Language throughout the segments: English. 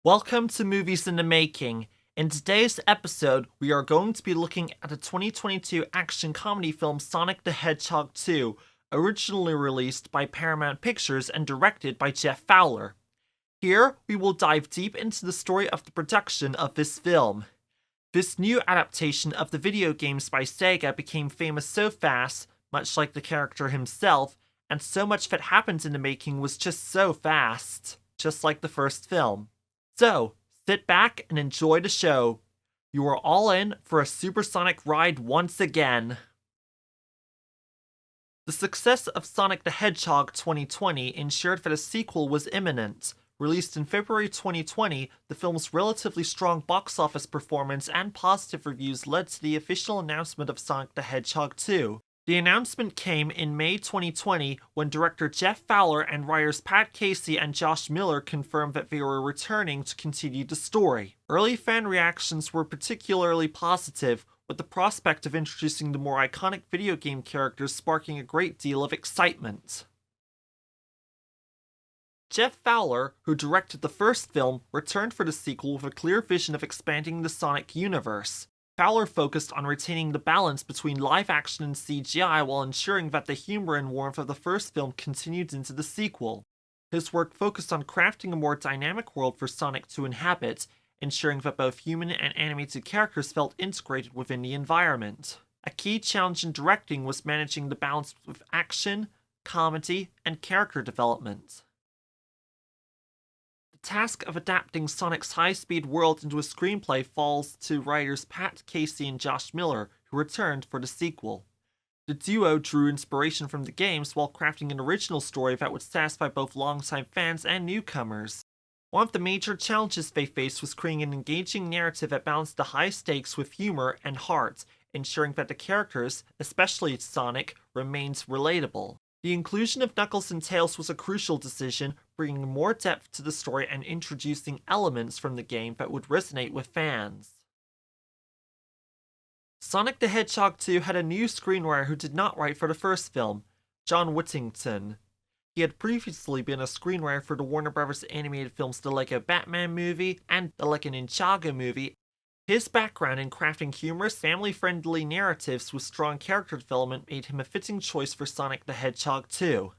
Welcome to Movies in the Making. In today's episode, we are going to be looking at the 2022 action comedy film Sonic the Hedgehog 2, originally released by Paramount Pictures and directed by Jeff Fowler. Here, we will dive deep into the story of the production of this film. This new adaptation of the video games by Sega became famous so fast, much like the character himself, and so much that happened in the making was just so fast, just like the first film. So, sit back and enjoy the show. You are all in for a supersonic ride once again. The success of Sonic the Hedgehog 2020 ensured that a sequel was imminent. Released in February 2020, the film's relatively strong box office performance and positive reviews led to the official announcement of Sonic the Hedgehog 2. The announcement came in May 2020 when director Jeff Fowler and writers Pat Casey and Josh Miller confirmed that they were returning to continue the story. Early fan reactions were particularly positive, with the prospect of introducing the more iconic video game characters sparking a great deal of excitement. Jeff Fowler, who directed the first film, returned for the sequel with a clear vision of expanding the Sonic universe. Fowler focused on retaining the balance between live action and CGI while ensuring that the humor and warmth of the first film continued into the sequel. His work focused on crafting a more dynamic world for Sonic to inhabit, ensuring that both human and animated characters felt integrated within the environment. A key challenge in directing was managing the balance with action, comedy, and character development. The task of adapting Sonic's high-speed world into a screenplay falls to writers Pat Casey and Josh Miller, who returned for the sequel. The duo drew inspiration from the games while crafting an original story that would satisfy both longtime fans and newcomers. One of the major challenges they faced was creating an engaging narrative that balanced the high stakes with humor and heart, ensuring that the characters, especially Sonic, remained relatable. The inclusion of Knuckles and Tails was a crucial decision, bringing more depth to the story and introducing elements from the game that would resonate with fans. Sonic the Hedgehog 2 had a new screenwriter who did not write for the first film, John Whittington. He had previously been a screenwriter for the Warner Bros. Animated films The Lego Batman Movie and The Lego Ninjago Movie. His background in crafting humorous, family-friendly narratives with strong character development made him a fitting choice for Sonic the Hedgehog 2.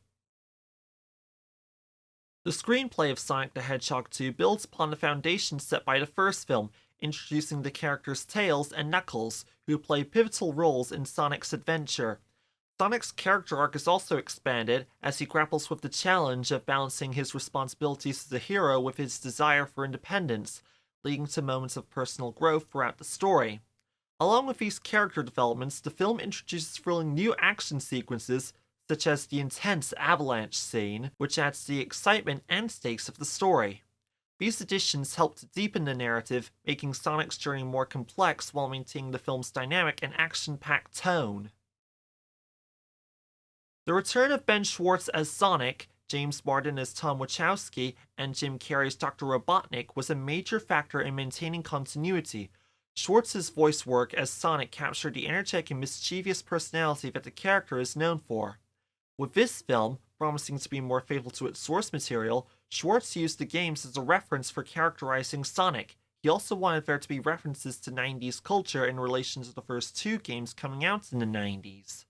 The screenplay of Sonic the Hedgehog 2 builds upon the foundation set by the first film, introducing the characters Tails and Knuckles, who play pivotal roles in Sonic's adventure. Sonic's character arc is also expanded as he grapples with the challenge of balancing his responsibilities as a hero with his desire for independence, leading to moments of personal growth throughout the story. Along with these character developments, the film introduces thrilling new action sequences, such as the intense avalanche scene, which adds to the excitement and stakes of the story. These additions help to deepen the narrative, making Sonic's journey more complex while maintaining the film's dynamic and action-packed tone. The return of Ben Schwartz as Sonic, James Marden as Tom Wachowski, and Jim Carrey's Dr. Robotnik was a major factor in maintaining continuity. Schwartz's voice work as Sonic captured the energetic and mischievous personality that the character is known for. With this film, promising to be more faithful to its source material, Schwartz used the games as a reference for characterizing Sonic. He also wanted there to be references to 90s culture in relation to the first two games coming out in the 90s.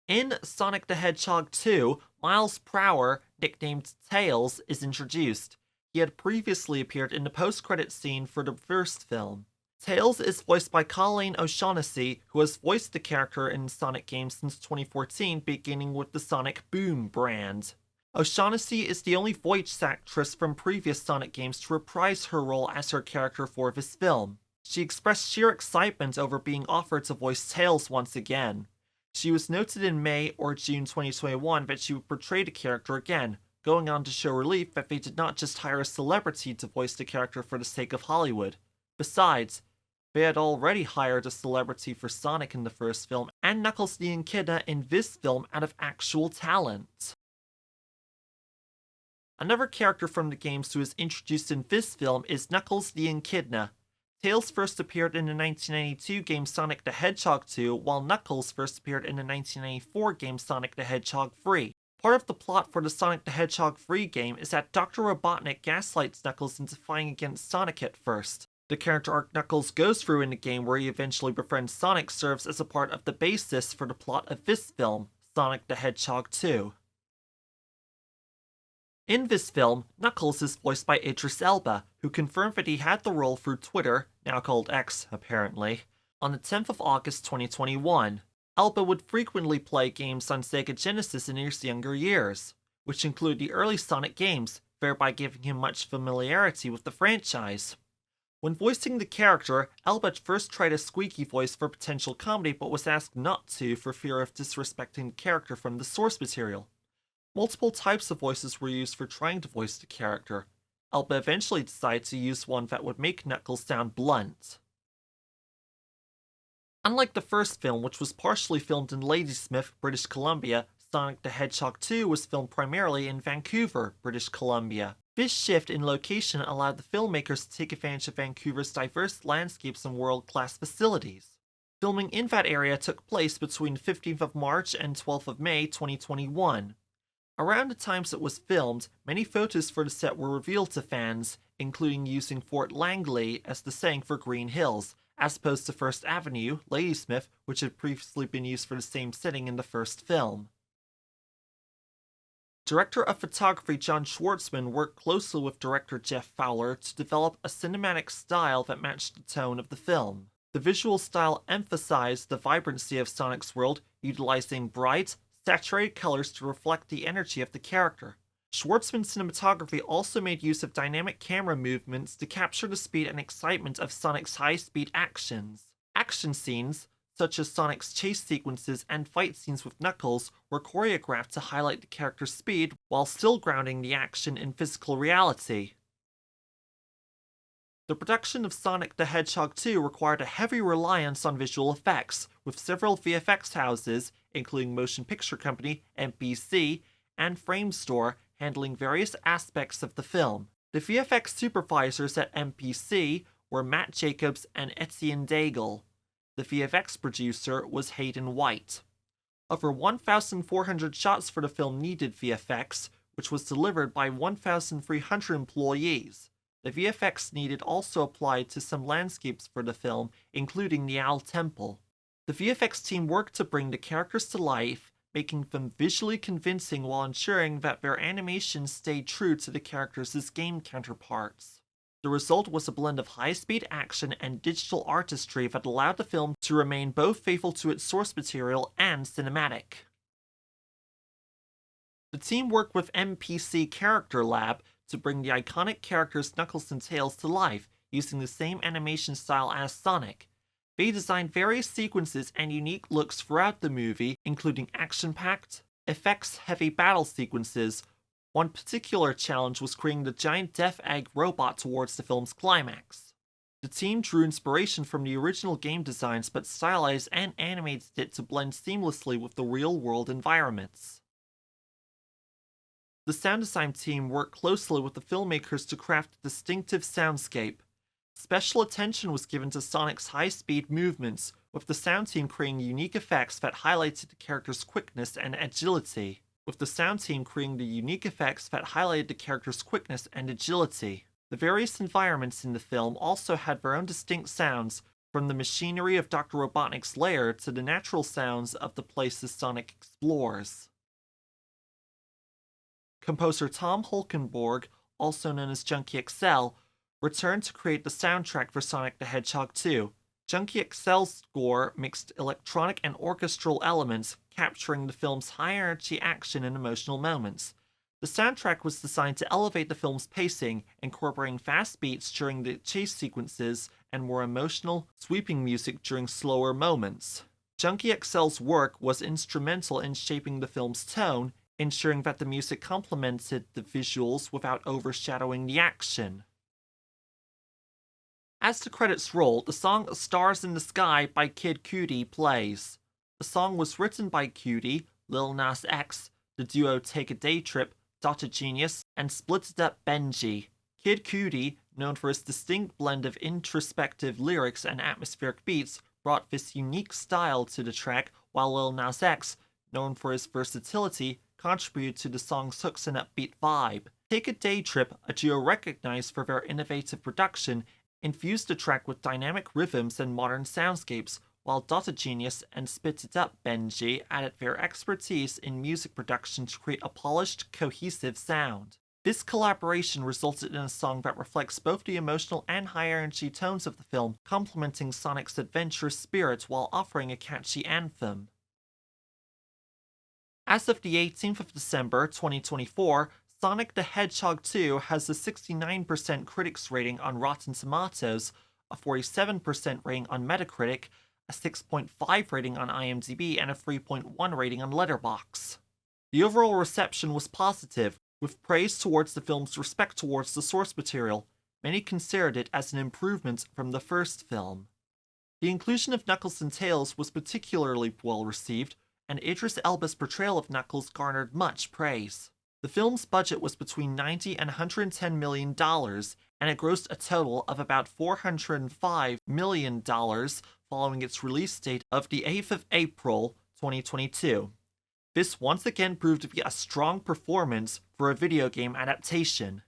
In Sonic the Hedgehog 2, Miles Prower, nicknamed Tails, is introduced. He had previously appeared in the post-credits scene for the first film. Tails is voiced by Colleen O'Shaughnessy, who has voiced the character in Sonic games since 2014, beginning with the Sonic Boom brand. O'Shaughnessy is the only voice actress from previous Sonic games to reprise her role as her character for this film. She expressed sheer excitement over being offered to voice Tails once again. She was noted in May or June 2021 that she would portray the character again, going on to show relief that they did not just hire a celebrity to voice the character for the sake of Hollywood. Besides, they had already hired a celebrity for Sonic in the first film, and Knuckles the Echidna in this film out of actual talent. Another character from the games who is introduced in this film is Knuckles the Echidna. Tails first appeared in the 1992 game Sonic the Hedgehog 2, while Knuckles first appeared in the 1994 game Sonic the Hedgehog 3. Part of the plot for the Sonic the Hedgehog free game is that Dr. Robotnik gaslights Knuckles into fighting against Sonic at first. The character arc Knuckles goes through in the game where he eventually befriends Sonic serves as a part of the basis for the plot of this film, Sonic the Hedgehog 2. In this film, Knuckles is voiced by Idris Elba, who confirmed that he had the role through Twitter, now called X apparently, on the 10th of August 2021. Elba would frequently play games on Sega Genesis in his younger years, which include the early Sonic games, thereby giving him much familiarity with the franchise. When voicing the character, Elba first tried a squeaky voice for potential comedy but was asked not to for fear of disrespecting the character from the source material. Multiple types of voices were used for trying to voice the character. Elba eventually decided to use one that would make Knuckles sound blunt. Unlike the first film, which was partially filmed in Ladysmith, British Columbia, Sonic the Hedgehog 2 was filmed primarily in Vancouver, British Columbia. This shift in location allowed the filmmakers to take advantage of Vancouver's diverse landscapes and world-class facilities. Filming in that area took place between 15th of March and 12th of May 2021. Around the times it was filmed, many photos for the set were revealed to fans, including using Fort Langley as the setting for Green Hills, as opposed to First Avenue, Ladysmith, which had previously been used for the same setting in the first film. Director of photography John Schwartzman worked closely with director Jeff Fowler to develop a cinematic style that matched the tone of the film. The visual style emphasized the vibrancy of Sonic's world, utilizing bright, saturated colors to reflect the energy of the character. Schwartzman's cinematography also made use of dynamic camera movements to capture the speed and excitement of Sonic's high-speed actions. Action scenes, such as Sonic's chase sequences and fight scenes with Knuckles, were choreographed to highlight the character's speed while still grounding the action in physical reality. The production of Sonic the Hedgehog 2 required a heavy reliance on visual effects, with several VFX houses, including motion picture company MPC and Framestore, handling various aspects of the film. The VFX supervisors at MPC were Matt Jacobs and Etienne Daigle. The VFX producer was Hayden White. Over 1,400 shots for the film needed VFX, which was delivered by 1,300 employees. The VFX needed also applied to some landscapes for the film, including the Owl Temple. The VFX team worked to bring the characters to life, making them visually convincing while ensuring that their animations stayed true to the characters' game counterparts. The result was a blend of high-speed action and digital artistry that allowed the film to remain both faithful to its source material and cinematic. The team worked with MPC Character Lab to bring the iconic characters Knuckles and Tails to life, using the same animation style as Sonic. They designed various sequences and unique looks throughout the movie, including action-packed, effects-heavy battle sequences. One particular challenge was creating the giant death egg robot towards the film's climax. The team drew inspiration from the original game designs but stylized and animated it to blend seamlessly with the real-world environments. The sound design team worked closely with the filmmakers to craft a distinctive soundscape. Special attention was given to Sonic's high-speed movements, with the sound team creating unique effects that highlighted the character's quickness and agility. The various environments in the film also had their own distinct sounds, from the machinery of Dr. Robotnik's lair to the natural sounds of the places Sonic explores. Composer Tom Holkenborg, also known as Junkie XL, returned to create the soundtrack for Sonic the Hedgehog 2. Junkie XL's score mixed electronic and orchestral elements, capturing the film's high-energy action and emotional moments. The soundtrack was designed to elevate the film's pacing, incorporating fast beats during the chase sequences and more emotional, sweeping music during slower moments. Junkie XL's work was instrumental in shaping the film's tone, ensuring that the music complemented the visuals without overshadowing the action. As the credits roll, the song Stars in the Sky by Kid Cudi plays. The song was written by Cudi, Lil Nas X, the duo Take a Day Trip, Dr. Genius, and Splitted Up Benji. Kid Cudi, known for his distinct blend of introspective lyrics and atmospheric beats, brought this unique style to the track, while Lil Nas X, known for his versatility, contributed to the song's hooks and upbeat vibe. Take a Day Trip, a duo recognized for their innovative production, infused the track with dynamic rhythms and modern soundscapes, while Data Genius and Spit It Up Benji added their expertise in music production to create a polished, cohesive sound. This collaboration resulted in a song that reflects both the emotional and high-energy tones of the film, complementing Sonic's adventurous spirit while offering a catchy anthem. As of the 18th of December 2024, Sonic the Hedgehog 2 has a 69% critics rating on Rotten Tomatoes, a 47% rating on Metacritic, a 6.5 rating on IMDb, and a 3.1 rating on Letterboxd. The overall reception was positive, with praise towards the film's respect towards the source material. Many considered it as an improvement from the first film. The inclusion of Knuckles and Tails was particularly well received, and Idris Elba's portrayal of Knuckles garnered much praise. The film's budget was between $90 and $110 million, and it grossed a total of about $405 million following its release date of the 8th of April 2022. This once again proved to be a strong performance for a video game adaptation.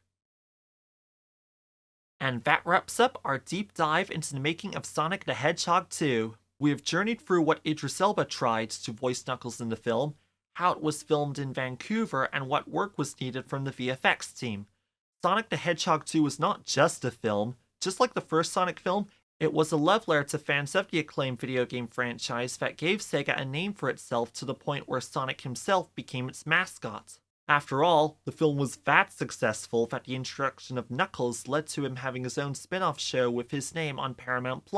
And that wraps up our deep dive into the making of Sonic the Hedgehog 2. We have journeyed through what Idris Elba tried to voice Knuckles in the film, how it was filmed in Vancouver, and what work was needed from the VFX team. Sonic the Hedgehog 2 was not just a film. Just like the first Sonic film, it was a love letter to fans of the acclaimed video game franchise that gave Sega a name for itself to the point where Sonic himself became its mascot. After all, the film was that successful that the introduction of Knuckles led to him having his own spin-off show with his name on Paramount+,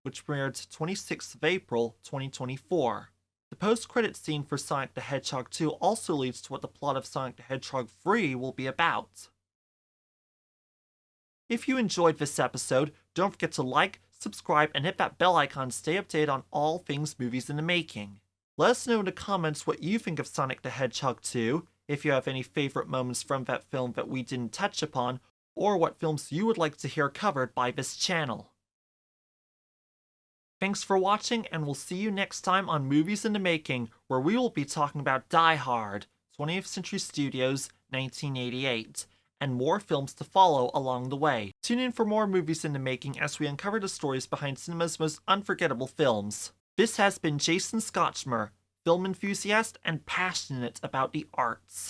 which premiered 26th of April 2024. The post-credits scene for Sonic the Hedgehog 2 also leads to what the plot of Sonic the Hedgehog 3 will be about. If you enjoyed this episode, don't forget to like, subscribe, and hit that bell icon to stay updated on all things movies in the making. Let us know in the comments what you think of Sonic the Hedgehog 2, if you have any favorite moments from that film that we didn't touch upon, or what films you would like to hear covered by this channel. Thanks for watching, and we'll see you next time on Movies in the Making, where we will be talking about Die Hard, 20th Century Studios, 1988, and more films to follow along the way. Tune in for more Movies in the Making as we uncover the stories behind cinema's most unforgettable films. This has been Jason Scotchmer, film enthusiast and passionate about the arts.